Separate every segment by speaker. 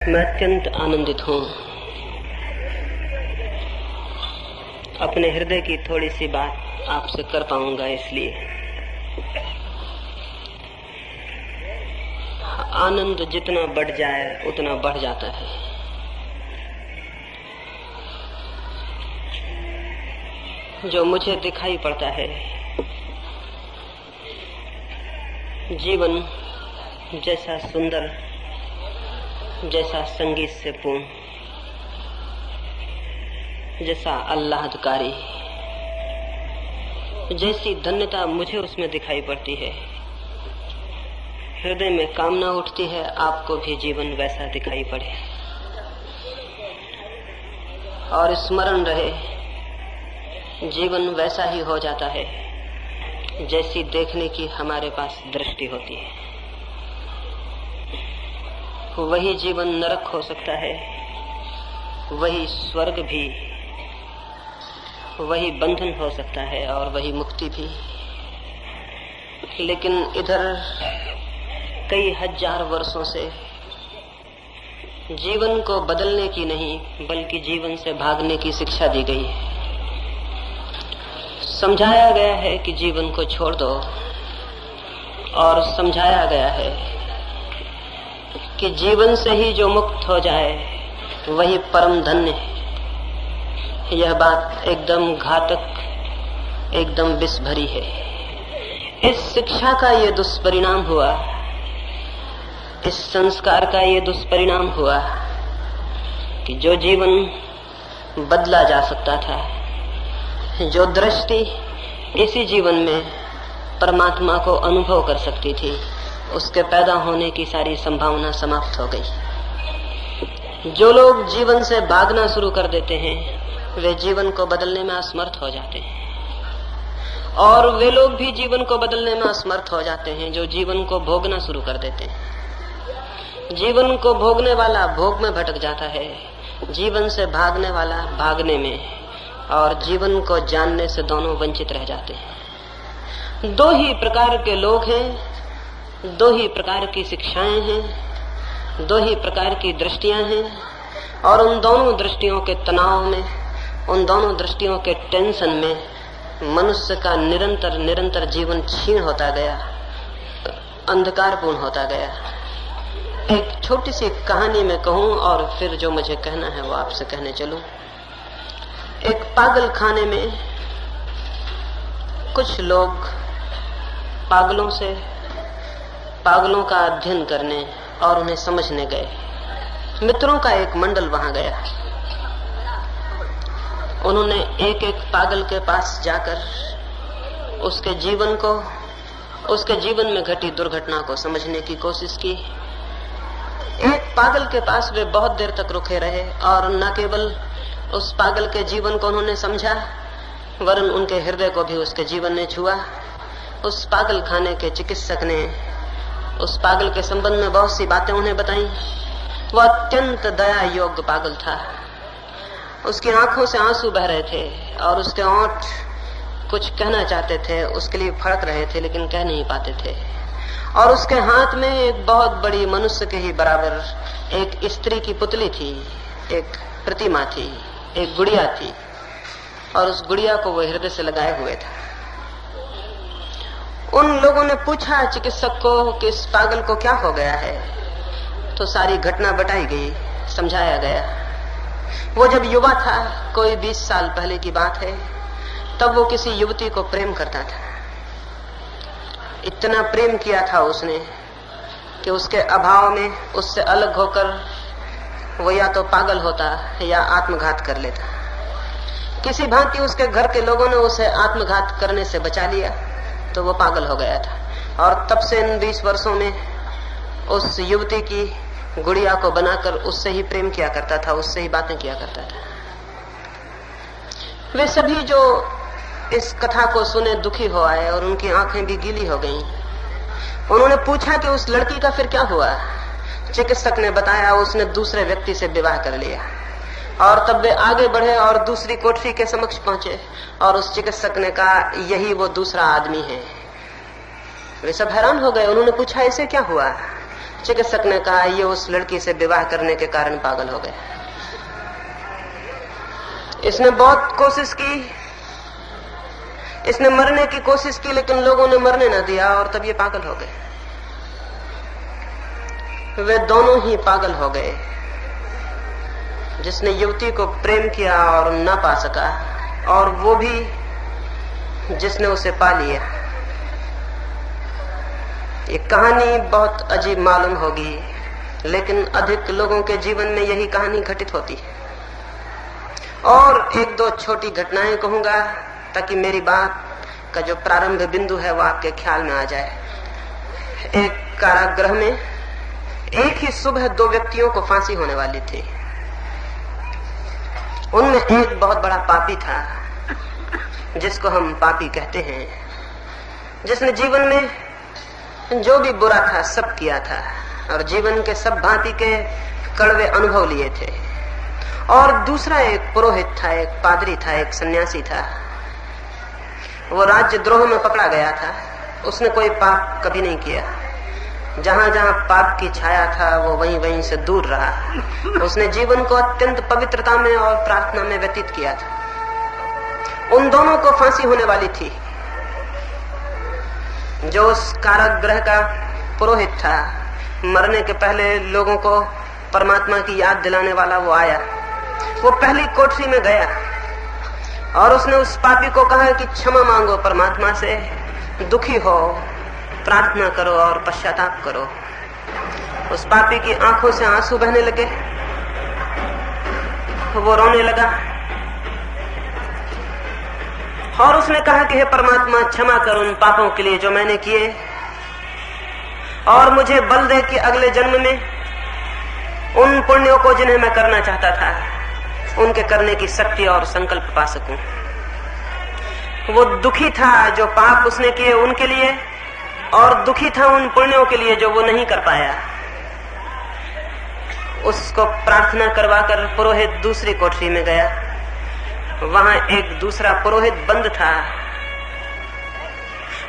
Speaker 1: मैं अत्यंत आनंदित हूँ। अपने हृदय की थोड़ी सी बात आपसे कर पाऊंगा, इसलिए आनंद जितना बढ़ जाए उतना बढ़ जाता है। जो मुझे दिखाई पड़ता है, जीवन जैसा सुंदर, जैसा संगीत से पूर्ण, जैसा आह्लादकारी, जैसी धन्यता मुझे उसमें दिखाई पड़ती है, हृदय में कामना उठती है आपको भी जीवन वैसा दिखाई पड़े। और स्मरण रहे, जीवन वैसा ही हो जाता है जैसी देखने की हमारे पास दृष्टि होती है। वही जीवन नरक हो सकता है, वही स्वर्ग भी, वही बंधन हो सकता है और वही मुक्ति भी। लेकिन इधर कई हजार वर्षों से जीवन को बदलने की नहीं बल्कि जीवन से भागने की शिक्षा दी गई है। समझाया गया है कि जीवन को छोड़ दो, और समझाया गया है कि जीवन से ही जो मुक्त हो जाए वही परम धन्य है। यह बात एकदम घातक, एकदम विष भरी है। इस शिक्षा का ये दुष्परिणाम हुआ, इस संस्कार का ये दुष्परिणाम हुआ कि जो जीवन बदला जा सकता था, जो दृष्टि इसी जीवन में परमात्मा को अनुभव कर सकती थी, उसके पैदा होने की सारी संभावना समाप्त हो गई। जो लोग जीवन से भागना शुरू कर देते हैं, वे जीवन को बदलने में असमर्थ हो जाते हैं। और वे लोग भी जीवन को बदलने में असमर्थ हो जाते हैं जो जीवन को भोगना शुरू कर देते हैं। जीवन को भोगने वाला भोग में भटक जाता है, जीवन से भागने वाला भागने में, और जीवन को जानने से दोनों वंचित रह जाते हैं। दो ही प्रकार के लोग हैं, दो ही प्रकार की शिक्षाएं हैं, दो ही प्रकार की दृष्टियां हैं, और उन दोनों दृष्टियों के तनाव में, उन दोनों दृष्टियों के टेंशन में मनुष्य का निरंतर निरंतर जीवन क्षीण होता गया, अंधकारपूर्ण होता गया। एक छोटी सी कहानी मैं कहूं और फिर जो मुझे कहना है वो आपसे कहने चलूं। एक पागल खाने में कुछ लोग पागलों का अध्ययन करने और उन्हें समझने गए। मित्रों का एक मंडल वहां गया। उन्होंने एक एक पागल के पास जाकर उसके जीवन में घटी दुर्घटना को समझने की कोशिश की। एक पागल के पास वे बहुत देर तक रुके रहे और न केवल उस पागल के जीवन को उन्होंने समझा, वरन उनके हृदय को भी उसके जीवन ने छुआ। उस पागल खाने के चिकित्सक ने उस पागल के संबंध में बहुत सी बातें उन्हें बताई। वह अत्यंत दया योग्य पागल था। उसकी आंखों से आंसू बह रहे थे और उसके होंठ कुछ कहना चाहते थे, उसके लिए फड़क रहे थे लेकिन कह नहीं पाते थे। और उसके हाथ में एक बहुत बड़ी मनुष्य के ही बराबर एक स्त्री की पुतली थी, एक प्रतिमा थी, एक गुड़िया थी, और उस गुड़िया को वो हृदय से लगाए हुए था। उन लोगों ने पूछा चिकित्सक को कि इस पागल को क्या हो गया है, तो सारी घटना बताई गई, समझाया गया। वो जब युवा था, कोई 20 साल पहले की बात है, तब वो किसी युवती को प्रेम करता था। इतना प्रेम किया था उसने कि उसके अभाव में उससे अलग होकर वो या तो पागल होता या आत्मघात कर लेता। किसी भांति उसके घर के लोगों ने उसे आत्मघात करने से बचा लिया, तो वो पागल हो गया था। और तब से इन 20 वर्षों में उस युवती की गुड़िया को बनाकर उससे ही प्रेम किया करता था, उससे ही बातें किया करता था। वे सभी जो इस कथा को सुने दुखी हो आए और उनकी आंखें भी गीली हो गईं। उन्होंने पूछा कि उस लड़की का फिर क्या हुआ। चिकित्सक ने बताया उसने दूसरे व्यक्ति से विवाह कर लिया। और तब वे आगे बढ़े और दूसरी कोठरी के समक्ष पहुंचे और उस चिकित्सक ने कहा, यही वो दूसरा आदमी है। वे सब हैरान हो गए। उन्होंने पूछा, इसे क्या हुआ? चिकित्सक ने कहा ये उस लड़की से विवाह करने के कारण पागल हो गया। इसने बहुत कोशिश की, इसने मरने की कोशिश की, लेकिन लोगों ने मरने न दिया और तब ये पागल हो गए। वे दोनों ही पागल हो गए। जिसने युवती को प्रेम किया और न पा सका, और वो भी जिसने उसे पा लिया। ये कहानी बहुत अजीब मालूम होगी, लेकिन अधिक लोगों के जीवन में यही कहानी घटित होती है। और एक दो छोटी घटनाएं कहूंगा ताकि मेरी बात का जो प्रारंभ बिंदु है वो आपके ख्याल में आ जाए। एक कारागृह में एक ही सुबह दो व्यक्तियों को फांसी होने वाली थी। उनमें एक बहुत बड़ा पापी था, जिसको हम पापी कहते हैं, जिसने जीवन में जो भी बुरा था सब किया था और जीवन के सब भांति के कड़वे अनुभव लिए थे। और दूसरा एक पुरोहित था, एक पादरी था, एक सन्यासी था। वो राज्यद्रोह में पकड़ा गया था। उसने कोई पाप कभी नहीं किया। जहां जहां पाप की छाया था वो वहीं वहीं से दूर रहा। उसने जीवन को अत्यंत पवित्रता में और प्रार्थना में व्यतीत किया था। उन दोनों को फांसी होने वाली थी। जो उस कारागृह का पुरोहित था, मरने के पहले लोगों को परमात्मा की याद दिलाने वाला, वो आया। वो पहली कोठरी में गया और उसने उस पापी को कहा कि क्षमा मांगो परमात्मा से, दुखी हो, प्रार्थना करो और पश्चाताप करो। उस पापी की आंखों से आंसू बहने लगे। वो रोने लगा और उसने कहा कि हे परमात्मा, क्षमा कर उन पापों के लिए जो मैंने किए, और मुझे बल दे कि अगले जन्म में उन पुण्यों को जिन्हें मैं करना चाहता था उनके करने की शक्ति और संकल्प पा सकूं। वो दुखी था जो पाप उसने किए उनके लिए, और दुखी था उन पुण्यों के लिए जो वो नहीं कर पाया। उसको प्रार्थना करवाकर पुरोहित दूसरी कोठरी में गया। वहां एक दूसरा पुरोहित बंद था।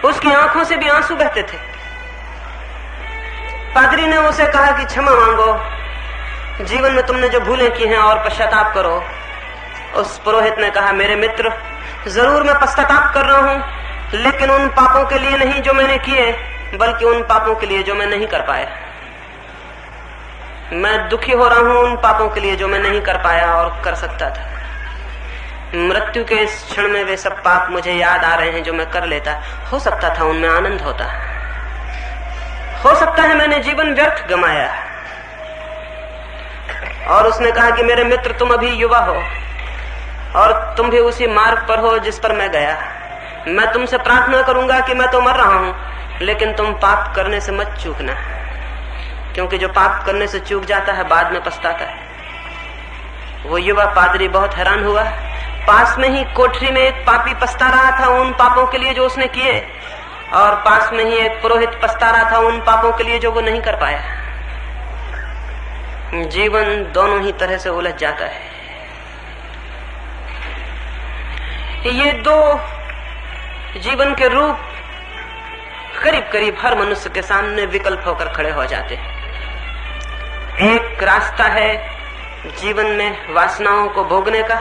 Speaker 1: उसकी आंखों से भी आंसू बहते थे। पादरी ने उसे कहा कि क्षमा मांगो, जीवन में तुमने जो भूलें की हैं और पश्चाताप करो। उस पुरोहित ने कहा, मेरे मित्र, जरूर मैं पश्चाताप कर रहा हूं, लेकिन उन पापों के लिए नहीं जो मैंने किए, बल्कि उन पापों के लिए जो मैं नहीं कर पाया। मैं दुखी हो रहा हूं उन पापों के लिए जो मैं नहीं कर पाया और कर सकता था। मृत्यु के इस क्षण में वे सब पाप मुझे याद आ रहे हैं जो मैं कर लेता। हो सकता था उनमें आनंद होता। हो सकता है मैंने जीवन व्यर्थ गमाया। और उसने कहा कि मेरे मित्र, तुम अभी युवा हो और तुम भी उसी मार्ग पर हो जिस पर मैं गया। मैं तुमसे प्रार्थना करूंगा कि मैं तो मर रहा हूं, लेकिन तुम पाप करने से मत चूकना, क्योंकि जो पाप करने से चूक जाता है बाद में पछताता है। वो युवा पादरी बहुत हैरान हुआ। पास में ही कोठरी में एक पापी पछता रहा था उन पापों के लिए जो उसने किए, और पास में ही एक पुरोहित पछता रहा था उन पापों के लिए जो वो नहीं कर पाया। जीवन दोनों ही तरह से उलझ जाता है। ये दो जीवन के रूप करीब करीब हर मनुष्य के सामने विकल्प होकर खड़े हो जाते हैं। एक रास्ता है जीवन में वासनाओं को भोगने का,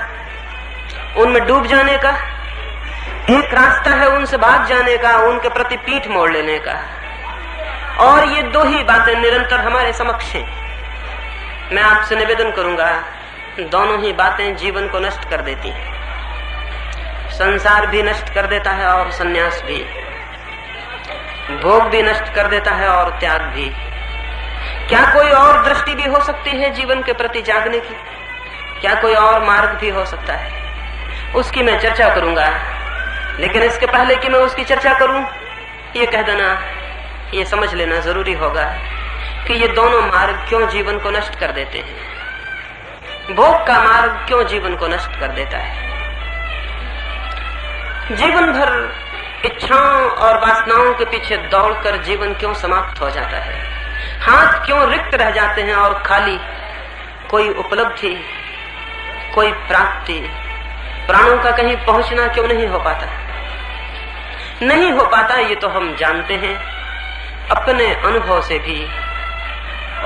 Speaker 1: उनमें डूब जाने का। एक रास्ता है उनसे भाग जाने का, उनके प्रति पीठ मोड़ लेने का। और ये दो ही बातें निरंतर हमारे समक्ष हैं। मैं आपसे निवेदन करूंगा, दोनों ही बातें जीवन को नष्ट कर देती हैं। संसार भी नष्ट कर देता है और संन्यास भी। भोग भी नष्ट कर देता है और त्याग भी। क्या कोई और दृष्टि भी हो सकती है जीवन के प्रति जागने की? क्या कोई और मार्ग भी हो सकता है? उसकी मैं चर्चा करूंगा, लेकिन इसके पहले कि मैं उसकी चर्चा करूं, ये कह देना, ये समझ लेना जरूरी होगा कि ये दोनों मार्ग क्यों जीवन को नष्ट कर देते हैं। भोग का मार्ग क्यों जीवन को नष्ट कर देता है। जीवन भर इच्छाओं और वासनाओं के पीछे दौड़कर जीवन क्यों समाप्त हो जाता है। हाथ क्यों रिक्त रह जाते हैं और खाली। कोई उपलब्धि, कोई प्राप्ति, प्राणों का कहीं पहुंचना क्यों नहीं हो पाता। नहीं हो पाता, ये तो हम जानते हैं अपने अनुभव से भी,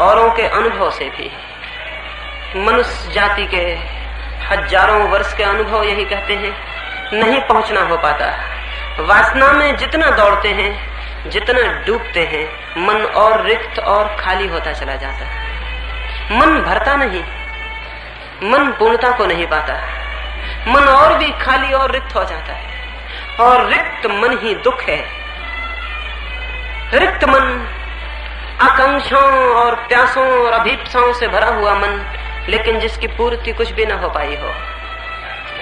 Speaker 1: औरों के अनुभव से भी। मनुष्य जाति के हजारों वर्ष के अनुभव यही कहते हैं, नहीं पहुंचना हो पाता। वासना में जितना दौड़ते हैं, जितना डूबते हैं, मन और रिक्त और खाली होता चला जाता है। मन भरता नहीं, मन पूर्णता को नहीं पाता। मन और भी खाली और रिक्त हो जाता है, और रिक्त मन ही दुख है। रिक्त मन, आकांक्षाओं और प्यासों और अभीप्साओं से भरा हुआ मन, लेकिन जिसकी पूर्ति कुछ भी न हो पाई हो,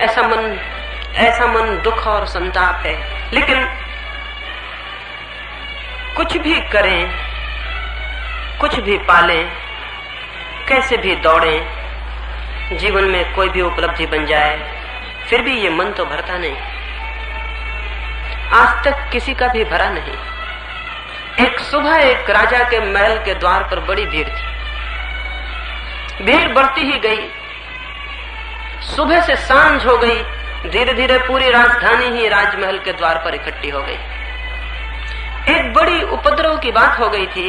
Speaker 1: ऐसा मन दुख और संताप है। लेकिन कुछ भी करें, कुछ भी पालें, कैसे भी दौड़ें, जीवन में कोई भी उपलब्धि बन जाए, फिर भी ये मन तो भरता नहीं। आज तक किसी का भी भरा नहीं। एक सुबह एक राजा के महल के द्वार पर बड़ी भीड़ थी। भीड़ बढ़ती ही गई, सुबह से सांझ हो गई, धीरे धीरे पूरी राजधानी ही राजमहल के द्वार पर इकट्ठी हो गई। एक बड़ी उपद्रव की बात हो गई थी,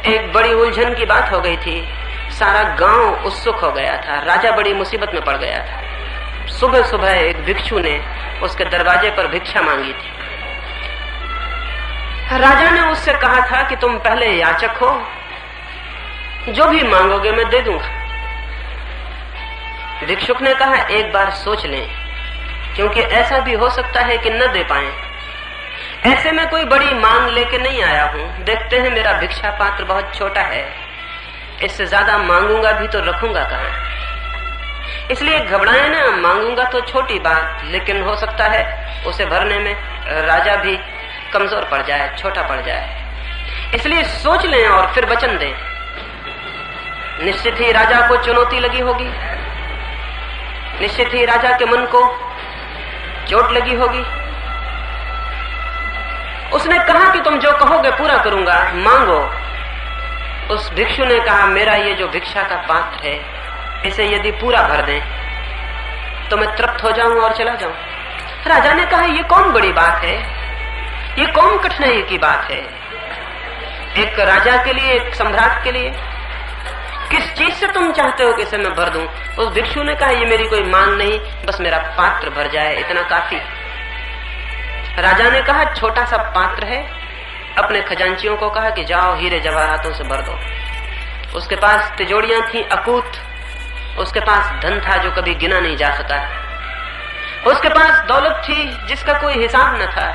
Speaker 1: एक बड़ी उलझन की बात हो गई थी। सारा गांव उत्सुक हो गया था, राजा बड़ी मुसीबत में पड़ गया था। सुबह सुबह एक भिक्षु ने उसके दरवाजे पर भिक्षा मांगी थी। राजा ने उससे कहा था कि तुम पहले याचक हो, जो भी मांगोगे मैं दे दूंगा। भिक्षुक ने कहा एक बार सोच लें, क्योंकि ऐसा भी हो सकता है कि न दे पाए। ऐसे में कोई बड़ी मांग लेके नहीं आया हूं, देखते हैं मेरा भिक्षा पात्र बहुत छोटा है, इससे ज्यादा मांगूंगा भी तो रखूंगा कहां। इसलिए घबराए ना, मांगूंगा तो छोटी बात, लेकिन हो सकता है उसे भरने में राजा भी कमजोर पड़ जाए, छोटा पड़ जाए। इसलिए सोच लें और फिर वचन दें। निश्चित ही राजा को चुनौती लगी होगी, निश्चित ही राजा के मन को चोट लगी होगी। उसने कहा कि तुम जो कहोगे पूरा करूंगा, मांगो। उस भिक्षु ने कहा मेरा ये जो भिक्षा का पात्र है, इसे यदि पूरा भर दें तो मैं तृप्त हो जाऊं और चला जाऊं। राजा ने कहा ये कौन बड़ी बात है, ये कौन कठिनाई की बात है। एक राजा के लिए, एक सम्राट के लिए किस चीज से तुम चाहते हो कि इसे मैं भर दूं। उस भिक्षु ने कहा ये मेरी कोई मांग नहीं, बस मेरा पात्र भर जाए, इतना काफी। राजा ने कहा छोटा सा पात्र है। अपने खजांचियों को कहा कि जाओ हीरे जवाहरातों से भर दो। उसके पास तिजोरियां थी अकूत, उसके पास धन था जो कभी गिना नहीं जा सका, उसके पास दौलत थी जिसका कोई हिसाब न था,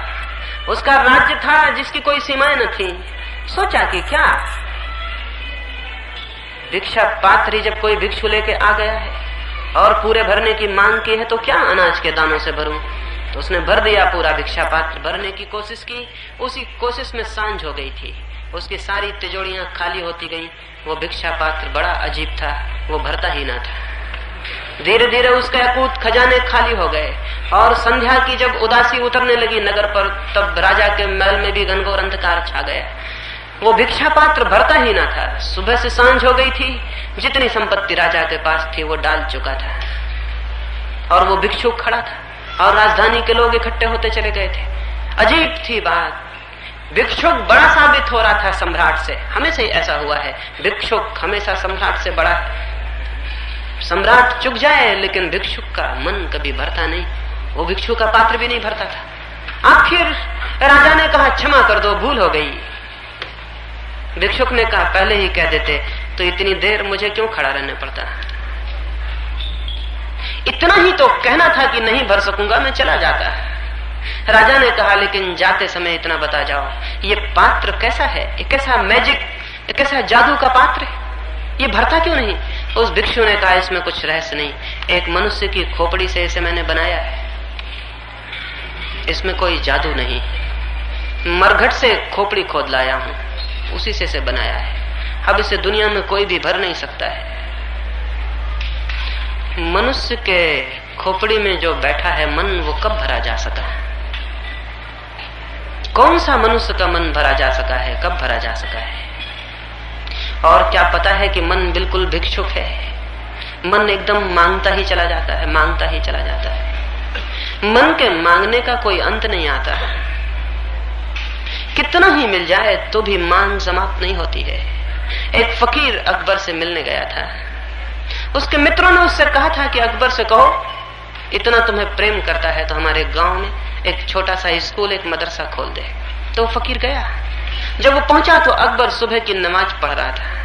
Speaker 1: उसका राज्य था जिसकी कोई सीमाएं न थी। सोचा कि क्या भिक्षा पात्र ही जब कोई भिक्षु लेके आ गया है और पूरे भरने की मांग की है, तो क्या अनाज के दानों से भरूं। तो उसने भर दिया पूरा भिक्षा पात्र, भरने की कोशिश की। उसी कोशिश में सांझ हो गई थी, उसकी सारी तिजोरियां खाली होती गईं। वो भिक्षा पात्र बड़ा अजीब था, वो भरता ही ना था। धीरे धीरे उसके अकूत खजाने खाली हो गए, और संध्या की जब उदासी उतरने लगी नगर पर, तब राजा के महल में भी घनघोर अंधकार छा गया। वो भिक्षा पात्र भरता ही ना था। सुबह से सांझ हो गई थी, जितनी संपत्ति राजा के पास थी वो डाल चुका था, और वो भिक्षु खड़ा था, और राजधानी के लोग इकट्ठे होते चले गए थे। अजीब थी बात, भिक्षुक बड़ा साबित हो रहा था सम्राट से। हमेशा ही ऐसा हुआ है, भिक्षुक हमेशा सम्राट से बड़ा है। सम्राट चुक जाए लेकिन भिक्षुक का मन कभी भरता नहीं, वो भिक्षु का पात्र भी नहीं भरता था। आखिर राजा ने कहा क्षमा कर दो, भूल हो गई। भिक्षुक ने कहा पहले ही कह देते तो इतनी देर मुझे क्यों खड़ा रहने पड़ता। इतना ही तो कहना था कि नहीं भर सकूंगा, मैं चला जाता। राजा ने कहा लेकिन जाते समय इतना बता जाओ, ये पात्र कैसा है, ये कैसा मैजिक, ये कैसा जादू का पात्र है, ये भरता क्यों नहीं। उस भिक्षु ने कहा इसमें कुछ रहस्य नहीं, एक मनुष्य की खोपड़ी से इसे मैंने बनाया है, इसमें कोई जादू नहीं। मरघट से खोपड़ी खोद लाया हूं, उसी से इसे बनाया है। अब इसे दुनिया में कोई भी भर नहीं सकता है। मनुष्य के खोपड़ी में जो बैठा है मन, वो कब भरा जा सका है। कौन सा मनुष्य का मन भरा जा सका है, कब भरा जा सका है। और क्या पता है कि मन बिल्कुल भिक्षुक है। मन एकदम मांगता ही चला जाता है, मांगता ही चला जाता है। मन के मांगने का कोई अंत नहीं आता है। कितना ही मिल जाए तो भी मांग समाप्त नहीं होती है। एक फकीर अकबर से मिलने गया था। उसके मित्रों ने उससे कहा था कि अकबर से कहो इतना तुम्हें प्रेम करता है तो हमारे गांव में एक छोटा सा स्कूल, एक मदरसा खोल दे। तो वो फकीर गया। जब वो पहुंचा तो अकबर सुबह की नमाज पढ़ रहा था।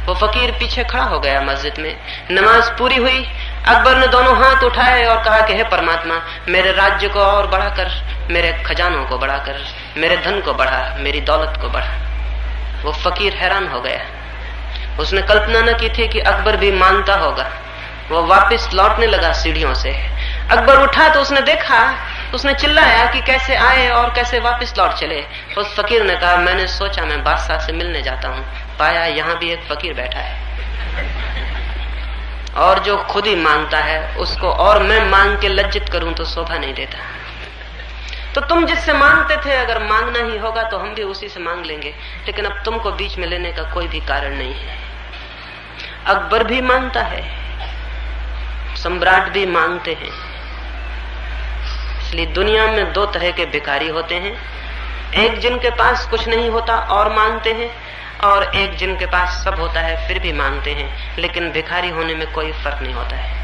Speaker 1: वो फकीर पीछे खड़ा हो गया मस्जिद में। नमाज पूरी हुई, अकबर ने दोनों हाथ उठाए और कहा कि हे परमात्मा, मेरे राज्य को और बढ़ाकर, मेरे खजानों को बढ़ाकर, मेरे धन को बढ़ा, मेरी दौलत को बढ़ा। वो फकीर हैरान हो गया। उसने कल्पना न की थी कि अकबर भी मानता होगा। वो वापस लौटने लगा सीढ़ियों से। अकबर उठा तो उसने देखा, उसने चिल्लाया कि कैसे आए और कैसे वापस लौट चले। उस फकीर ने कहा, मैंने सोचा मैं बादशाह से मिलने जाता हूँ, पाया यहाँ भी एक फकीर बैठा है और जो खुद ही मांगता है उसको और मैं मांग के लज्जित करूं तो शोभा नहीं देता। तो तुम जिससे मांगते थे, अगर मांगना ही होगा तो हम भी उसी से मांग लेंगे, लेकिन अब तुमको बीच में लेने का कोई भी कारण नहीं है। अकबर भी मांगता है, सम्राट भी मांगते हैं। इसलिए दुनिया में दो तरह के भिखारी होते हैं, एक जिनके पास कुछ नहीं होता और मांगते हैं, और एक जिनके पास सब होता है फिर भी मांगते हैं, लेकिन भिखारी होने में कोई फर्क नहीं होता है।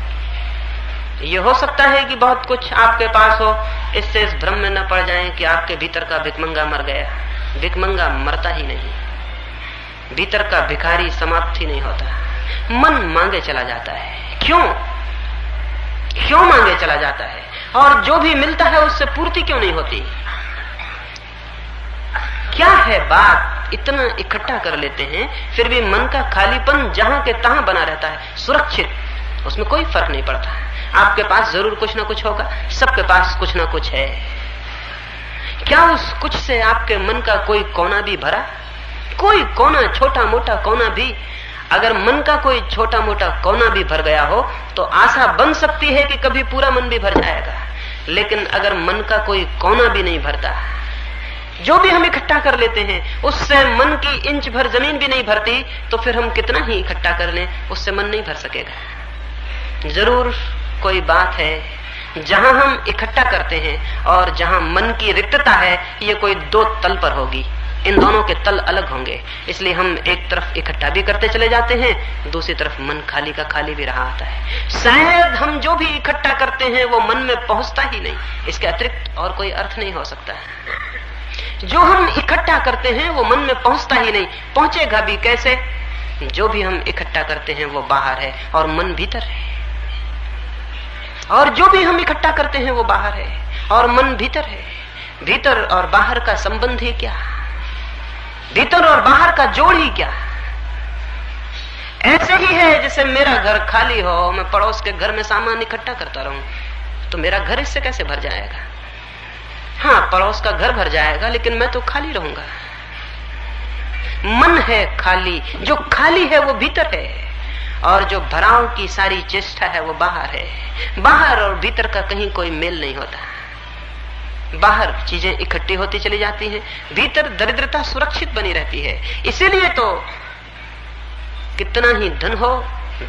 Speaker 1: ये हो सकता है कि बहुत कुछ आपके पास हो, इससे इस भ्रम में न पड़ जाएं कि आपके भीतर का भिखमंगा मर गया। भिखमंगा मरता ही नहीं, भीतर का भिखारी समाप्त ही नहीं होता। मन मांगे चला जाता है। क्यों मांगे चला जाता है? और जो भी मिलता है उससे पूर्ति क्यों नहीं होती? क्या है बात? इतना इकट्ठा कर लेते हैं फिर भी मन का खालीपन जहां के तहां बना रहता है, सुरक्षित, उसमें कोई फर्क नहीं पड़ता। आपके पास जरूर कुछ ना कुछ होगा, सबके पास कुछ ना कुछ है। क्या उस कुछ से आपके मन का कोई कोना भी भरा? कोई कोना, छोटा मोटा कोना भी? अगर मन का कोई छोटा मोटा कोना भी भर गया हो तो आशा बन सकती है कि कभी पूरा मन भी भर जाएगा। लेकिन अगर मन का कोई कोना भी नहीं भरता, जो भी हम इकट्ठा कर लेते हैं उससे मन की इंच भर जमीन भी नहीं भरती, तो फिर हम कितना ही इकट्ठा कर लें उससे मन नहीं भर सकेगा। जरूर कोई बात है जहां हम इकट्ठा करते हैं और जहां मन की रिक्तता है, ये कोई दो तल पर होगी। इन दोनों के तल अलग होंगे, इसलिए हम एक तरफ इकट्ठा भी करते चले जाते हैं, दूसरी तरफ मन खाली का खाली भी रहा आता है। शायद हम जो भी इकट्ठा करते हैं वो मन में पहुंचता ही नहीं, इसके अतिरिक्त और कोई अर्थ नहीं हो सकता है। जो हम इकट्ठा करते हैं वो मन में पहुंचता ही नहीं, पहुंचेगा भी कैसे? जो भी हम इकट्ठा करते हैं वो बाहर है और मन भीतर है, और जो भी हम इकट्ठा करते हैं वो बाहर है और मन भीतर है। भीतर और बाहर का संबंध ही क्या? भीतर और बाहर का जोड़ ही क्या? ऐसे ही है जैसे मेरा घर खाली हो, मैं पड़ोस के घर में सामान इकट्ठा करता रहूं, तो मेरा घर इससे कैसे भर जाएगा? हाँ, पड़ोस का घर भर जाएगा, लेकिन मैं तो खाली रहूंगा। मन है खाली, जो खाली है वो भीतर है, और जो भराव की सारी चेष्टा है वो बाहर है। बाहर और भीतर का कहीं कोई मेल नहीं होता। बाहर चीजें इकट्ठी होती चली जाती हैं, भीतर दरिद्रता सुरक्षित बनी रहती है। इसीलिए तो कितना ही धन हो,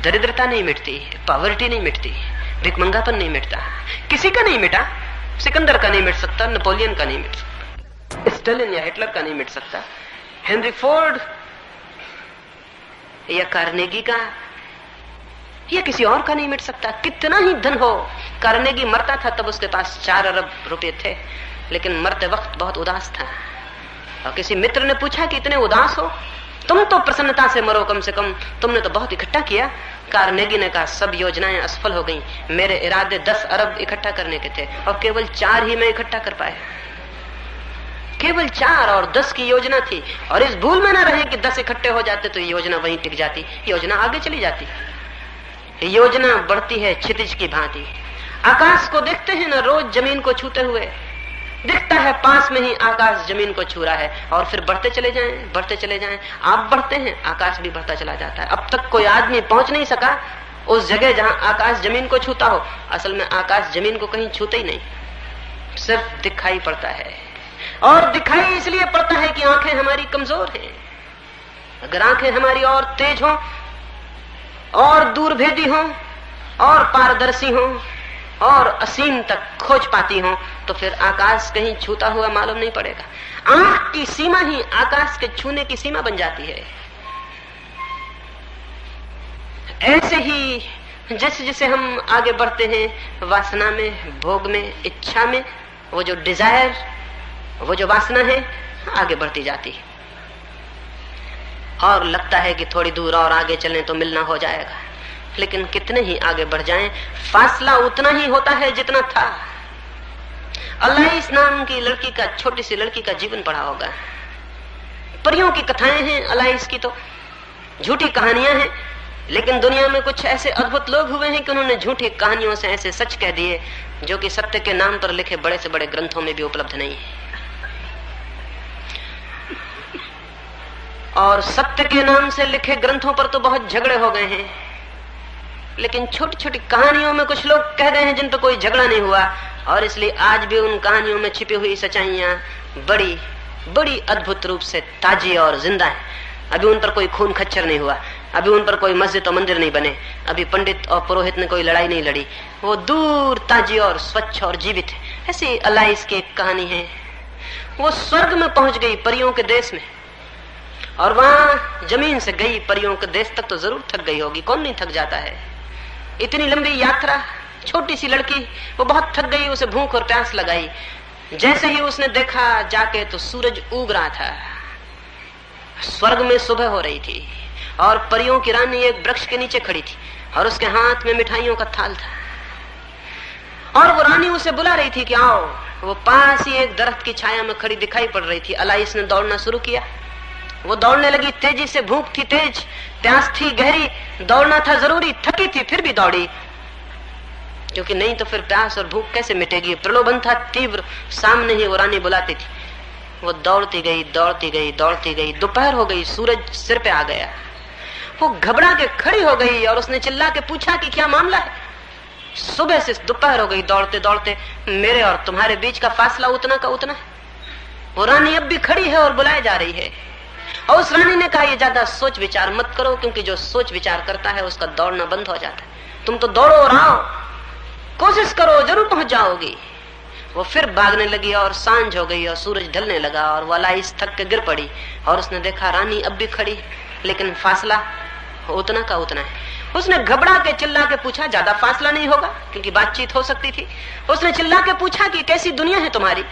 Speaker 1: दरिद्रता नहीं मिटती, पॉवर्टी नहीं मिटती, भिखमंगापन नहीं मिटता। किसी का नहीं मिटा, सिकंदर का नहीं मिट सकता, नेपोलियन का नहीं मिट सकता, स्टालिन या हिटलर का नहीं मिट सकता, हेनरी फोर्ड या कार्नेगी का या किसी और का नहीं मिट सकता। कितना ही धन हो, कार्नेगी मरता था तब उसके पास 4 अरब रुपए थे, लेकिन मरते वक्त बहुत उदास था। और किसी मित्र ने पूछा कि इतने उदास हो, तुम तो प्रसन्नता से मरो, कम से कम तुमने तो बहुत इकट्ठा किया। कार्नेगी ने कहा, सब योजनाएं असफल हो गई, मेरे इरादे 10 अरब इकट्ठा करने के थे और केवल 4 ही मैं इकट्ठा कर पाया। केवल 4 और 10 की योजना थी, और इस भूल में न रहे कि 10 इकट्ठे हो जाते तो योजना वहीं टिक जाती, योजना आगे चली जाती। योजना बढ़ती है क्षितिज की भांति। आकाश को देखते हैं ना, रोज जमीन को छूते हुए दिखता है, पास में ही आकाश जमीन को छू रहा है, और फिर बढ़ते चले जाएं, बढ़ते चले जाएं। आप बढ़ते हैं, आकाश भी बढ़ता चला जाता है। अब तक कोई आदमी पहुंच नहीं सका उस जगह जहां आकाश जमीन को छूता हो। असल में आकाश जमीन को कहीं छूते ही नहीं, सिर्फ दिखाई पड़ता है। और दिखाई इसलिए पड़ता है कि आंखें हमारी कमजोर हैं। अगर आंखें हमारी और तेज हों और दूरभेदी हों और पारदर्शी हों और असीम तक खोज पाती हों, तो फिर आकाश कहीं छूता हुआ मालूम नहीं पड़ेगा। आंख की सीमा ही आकाश के छूने की सीमा बन जाती है। ऐसे ही जैसे जैसे हम आगे बढ़ते हैं वासना में, भोग में, इच्छा में, वो जो डिजायर, वो जो वासना है आगे बढ़ती जाती है और लगता है कि थोड़ी दूर और आगे चलें तो मिलना हो जाएगा, लेकिन कितने ही आगे बढ़ जाएं फासला उतना ही होता है जितना था। अलाइस नाम की लड़की का, छोटी सी लड़की का जीवन पढ़ा होगा। परियों की कथाएं हैं अलाइस की, तो झूठी कहानियां हैं, लेकिन दुनिया में कुछ ऐसे अद्भुत लोग हुए हैं कि उन्होंने झूठी कहानियों से ऐसे सच कह दिए जो कि सत्य के नाम पर लिखे बड़े से बड़े ग्रंथों में भी उपलब्ध नहीं है। और सत्य के नाम से लिखे ग्रंथों पर तो बहुत झगड़े हो गए हैं, लेकिन छोटी छोटी कहानियों में कुछ लोग कह गए हैं जिन पर कोई झगड़ा नहीं हुआ, और इसलिए आज भी उन कहानियों में छिपी हुई सच्चाइयां बड़ी बड़ी अद्भुत रूप से ताजी और जिंदा है। अभी उन पर कोई खून खच्चर नहीं हुआ, अभी उन पर कोई मस्जिद और मंदिर नहीं बने, अभी पंडित और पुरोहित ने कोई लड़ाई नहीं लड़ी, वो दूर ताजी और स्वच्छ और जीवित है। ऐसी अलाइस की एक कहानी है। वो स्वर्ग में पहुंच गई परियों के देश में, और वहां जमीन से गई परियों के देश तक तो जरूर थक गई होगी, कौन नहीं थक जाता है। इतनी लंबी यात्रा, छोटी सी लड़की, वो बहुत थक गई, उसे भूख और प्यास लगाई। जैसे ही उसने देखा जाके तो सूरज उग रहा था, स्वर्ग में सुबह हो रही थी, और परियों की रानी एक वृक्ष के नीचे खड़ी थी और उसके हाथ में मिठाइयों का थाल था, और वो रानी उसे बुला रही थी कि आओ। वो पास ही एक दरख्त की छाया में खड़ी दिखाई पड़ रही थी। अलाइस ने दौड़ना शुरू किया। वो दौड़ने लगी तेजी से, भूख थी तेज, प्यास थी गहरी, दौड़ना था जरूरी, थकी थी फिर भी दौड़ी, क्योंकि नहीं तो फिर प्यास और भूख कैसे मिटेगी। प्रलोभन था तीव्र, सामने ही वो रानी बुलाती थी। वो दौड़ती गई, दौड़ती गई, दौड़ती गई। दोपहर हो गई, सूरज सिर पे आ गया। वो घबरा के खड़ी हो गई और उसने चिल्ला के पूछा कि क्या मामला है। सुबह से दोपहर हो गई, दौड़ते दौड़ते मेरे और तुम्हारे बीच का फासला उतना का उतना है। वो रानी अब भी खड़ी है और बुलाए जा रही है। और उस रानी ने कहा, ये ज्यादा सोच विचार मत करो, क्योंकि जो सोच विचार करता है उसका दौड़ना बंद हो जाता है। तुम तो दौड़ो और आओ, कोशिश करो, जरूर पहुंच जाओगी। वो फिर भागने लगी और सांझ हो गई और सूरज ढलने लगा, और वो अलाइस थक के गिर पड़ी और उसने देखा रानी अब भी खड़ी, लेकिन फासला उतना का उतना है। उसने घबरा के चिल्ला के पूछा, ज्यादा फासला नहीं होगा, क्योंकि बातचीत हो सकती थी। उसने चिल्ला के पूछा कि कैसी दुनिया है तुम्हारी,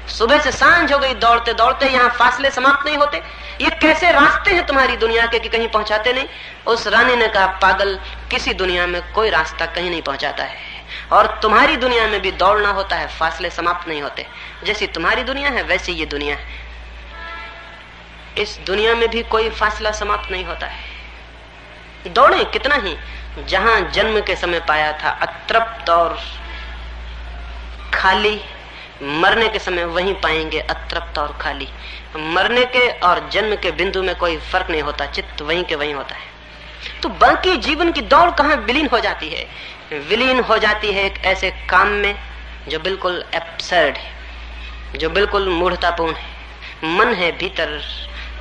Speaker 1: सुबह से सांझ हो गई दौड़ते दौड़ते, यहाँ फासले समाप्त नहीं होते, ये कैसे रास्ते हैं तुम्हारी दुनिया के कि कहीं पहुंचाते नहीं। उस रानी ने कहा, पागल, किसी दुनिया में कोई रास्ता कहीं नहीं पहुंचाता है, और तुम्हारी दुनिया में भी दौड़ना होता है, फासले समाप्त नहीं होते। जैसी तुम्हारी दुनिया है वैसी ये दुनिया है। इस दुनिया में भी कोई फासला समाप्त नहीं होता है। दौड़े कितना ही, जहां जन्म के समय पाया था अतृप्त और खाली, मरने के समय वहीं पाएंगे अतृप्त और खाली। मरने के और जन्म के बिंदु में कोई फर्क नहीं होता, चित्त वहीं के वहीं होता है। तो बाकी जीवन की दौड़ कहाँ विलीन हो जाती है? विलीन हो जाती है एक ऐसे काम में जो बिल्कुल एब्सर्ड है, जो बिल्कुल मूढ़तापूर्ण है। मन है भीतर,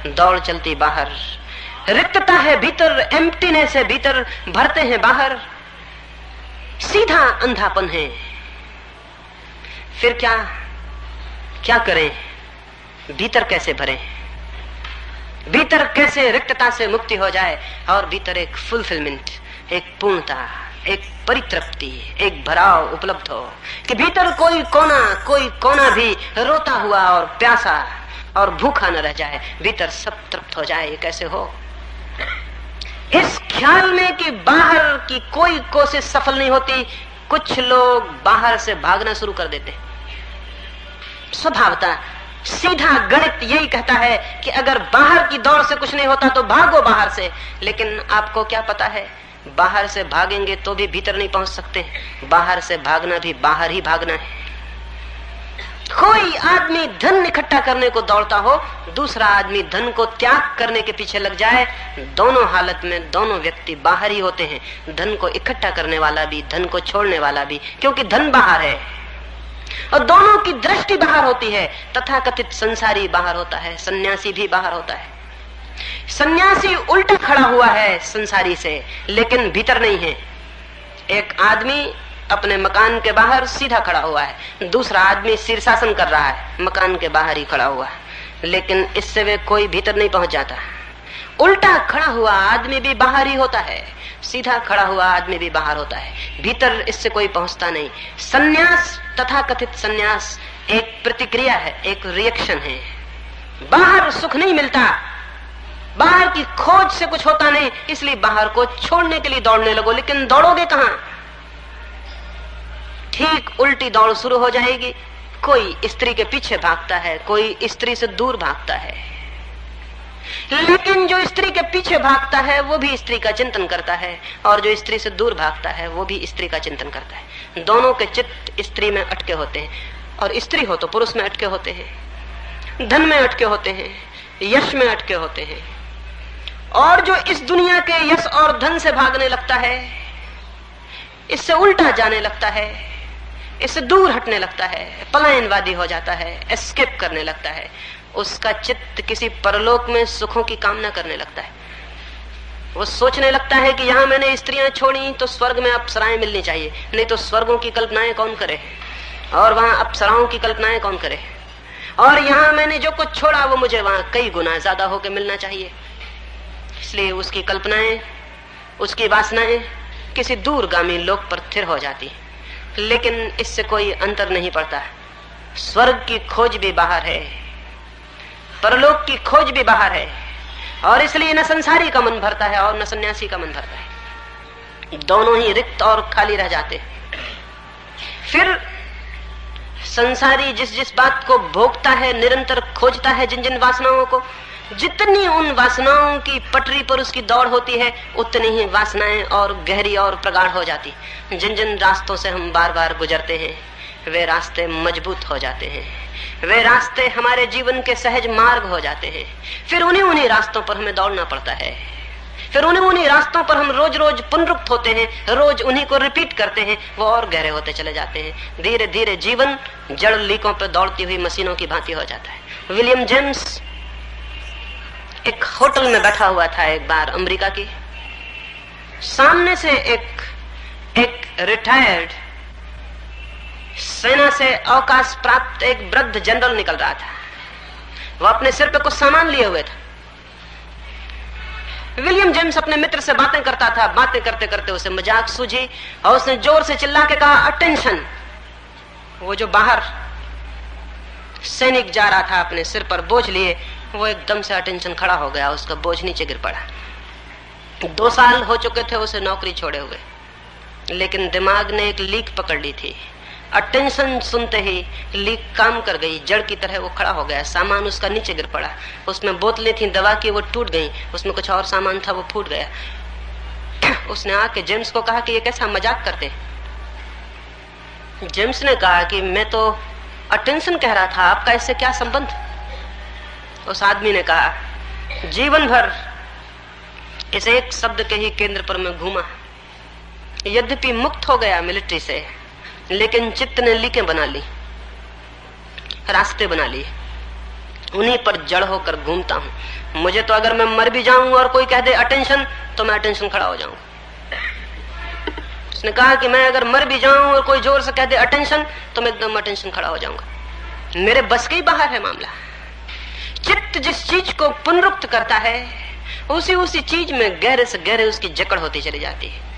Speaker 1: दौड़ चलती बाहर, रिक्तता है भीतर, एम्प्टीनेस है भीतर, भरते हैं बाहर, सीधा अंधापन है। फिर क्या क्या करें? भीतर कैसे भरें? भीतर कैसे रिक्तता से मुक्ति हो जाए और भीतर एक फुलफिलमेंट, एक पूर्णता, एक परितृप्ति, एक भराव उपलब्ध हो कि भीतर कोई कोना भी रोता हुआ और प्यासा और भूखा न रह जाए, भीतर सब तृप्त हो जाए। ये कैसे हो? इस ख्याल में कि बाहर की कोई कोशिश सफल नहीं होती, कुछ लोग बाहर से भागना शुरू कर देते। स्वभावतः सीधा गणित यही कहता है कि अगर बाहर की दौड़ से कुछ नहीं होता तो भागो बाहर से। लेकिन आपको क्या पता है, बाहर से भागेंगे तो भी भीतर नहीं पहुंच सकते। बाहर से भागना भी बाहर ही भागना है। कोई आदमी धन इकट्ठा करने को दौड़ता हो, दूसरा आदमी धन को त्याग करने के पीछे लग जाए, दोनों हालत में दोनों व्यक्ति बाहर ही होते हैं। धन को इकट्ठा करने वाला भी, धन को छोड़ने वाला भी, क्योंकि धन बाहर है और दोनों की दृष्टि बाहर होती है। तथाकथित संसारी बाहर होता है, सन्यासी भी बाहर होता है। सन्यासी उल्टा खड़ा हुआ है संसारी से, लेकिन भीतर नहीं है। एक आदमी अपने मकान के बाहर सीधा खड़ा हुआ है, दूसरा आदमी शीर्षासन कर रहा है, मकान के बाहर ही खड़ा हुआ है, लेकिन इससे वे कोई भीतर नहीं पहुंच जाता। उल्टा खड़ा हुआ आदमी भी बाहर ही होता है, सीधा खड़ा हुआ आदमी भी बाहर होता है, भीतर इससे कोई पहुंचता नहीं। सन्यास, तथा कथित सन्यास, एक प्रतिक्रिया है, एक रिएक्शन है। बाहर सुख नहीं मिलता, बाहर की खोज से कुछ होता नहीं, इसलिए बाहर को छोड़ने के लिए दौड़ने लगो। लेकिन दौड़ोगे कहां? ठीक उल्टी दौड़ शुरू हो जाएगी। कोई स्त्री के पीछे भागता है, कोई स्त्री से दूर भागता है, लेकिन जो स्त्री के पीछे भागता है वो भी स्त्री का चिंतन करता है, और जो स्त्री से दूर भागता है वो भी स्त्री का चिंतन करता है। दोनों के चित्त स्त्री में अटके होते हैं, और स्त्री हो तो पुरुष में अटके होते हैं, धन में अटके होते हैं, यश में अटके होते हैं। और जो इस दुनिया के यश और धन से भागने लगता है, इससे उल्टा जाने लगता है, इससे दूर हटने लगता है, पलायनवादी हो जाता है, एस्केप करने लगता है, उसका चित्त किसी परलोक में सुखों की कामना करने लगता है। वो सोचने लगता है कि यहां मैंने स्त्रियां छोड़ी तो स्वर्ग में अप्सराएं मिलनी चाहिए, नहीं तो स्वर्गों की कल्पनाएं कौन करे, और वहां अप्सराओं की कल्पनाएं कौन करे, और यहां मैंने जो कुछ छोड़ा वो मुझे वहां कई गुना ज्यादा होकर मिलना चाहिए। इसलिए उसकी कल्पनाएं, उसकी वासनाएं किसी दूरगामी लोक पर स्थिर हो जाती। लेकिन इससे कोई अंतर नहीं पड़ता। स्वर्ग की खोज भी बाहर है, परलोक की खोज भी बाहर है, और इसलिए न संसारी का मन भरता है और न सन्यासी का मन भरता है। दोनों ही रिक्त और खाली रह जाते। फिर संसारी जिस जिस बात को भोगता है, निरंतर खोजता है जिन जिन वासनाओं को, जितनी उन वासनाओं की पटरी पर उसकी दौड़ होती है, उतनी ही वासनाएं और गहरी और प्रगाढ़ हो जाती। जिन जिन रास्तों से हम बार बार गुजरते हैं वे रास्ते मजबूत हो जाते हैं, वे रास्ते हमारे जीवन के सहज मार्ग हो जाते हैं। फिर उन्हीं रास्तों पर हमें दौड़ना पड़ता है, फिर उन्हीं रास्तों पर हम रोज रोज पुनरुक्त होते हैं, रोज उन्हीं को रिपीट करते हैं, वो और गहरे होते चले जाते हैं। धीरे धीरे जीवन जड़ लीकों पर दौड़ती हुई मशीनों की भांति हो जाता है। विलियम जेम्स एक होटल में बैठा हुआ था एक बार अमेरिका की। सामने से एक रिटायर्ड सेना से अवकाश प्राप्त एक वृद्ध जनरल निकल रहा था। वो अपने सिर पे कुछ सामान लिए हुए था। विलियम जेम्स अपने मित्र से बातें करता था। बातें करते करते उसे मजाक सूझी और उसने जोर से चिल्ला के कहा, अटेंशन। वो जो बाहर सैनिक जा रहा था अपने सिर पर बोझ लिए, वो एकदम से अटेंशन खड़ा हो गया, उसका बोझ नीचे गिर पड़ा। 2 साल हो चुके थे उसे नौकरी छोड़े हुए, लेकिन दिमाग ने एक लीक पकड़ ली थी। अटेंशन सुनते ही लीक काम कर गई, जड़ की तरह वो खड़ा हो गया। सामान उसका नीचे गिर पड़ा, उसमें बोतलें थी दवा की, वो टूट गई, उसमें कुछ और सामान था वो फूट गया। उसने आके जेम्स को कहा कि ये कैसा मजाक करते। जेम्स ने कहा कि मैं तो अटेंशन कह रहा था, आपका इससे क्या संबंध। उस आदमी ने कहा, जीवन भर इस एक शब्द के ही केंद्र पर मैं घूमा, यद्यपि मुक्त हो गया मिलिट्री से, लेकिन चित्त ने लीकें बना ली, रास्ते बना लिए, उन्हीं पर जड़ होकर घूमता हूं। मुझे तो अगर मैं मर भी जाऊं और कोई कह दे अटेंशन, तो मैं अटेंशन खड़ा हो जाऊं। उसने कहा कि मैं अगर मर भी जाऊं और कोई जोर से कह दे अटेंशन, तो मैं एकदम अटेंशन खड़ा हो जाऊंगा। मेरे बस के ही बाहर है मामला। चित्त जिस चीज को पुनरुक्त करता है, उसी चीज में गहरे से गहरे उसकी जकड़ होती चली जाती है।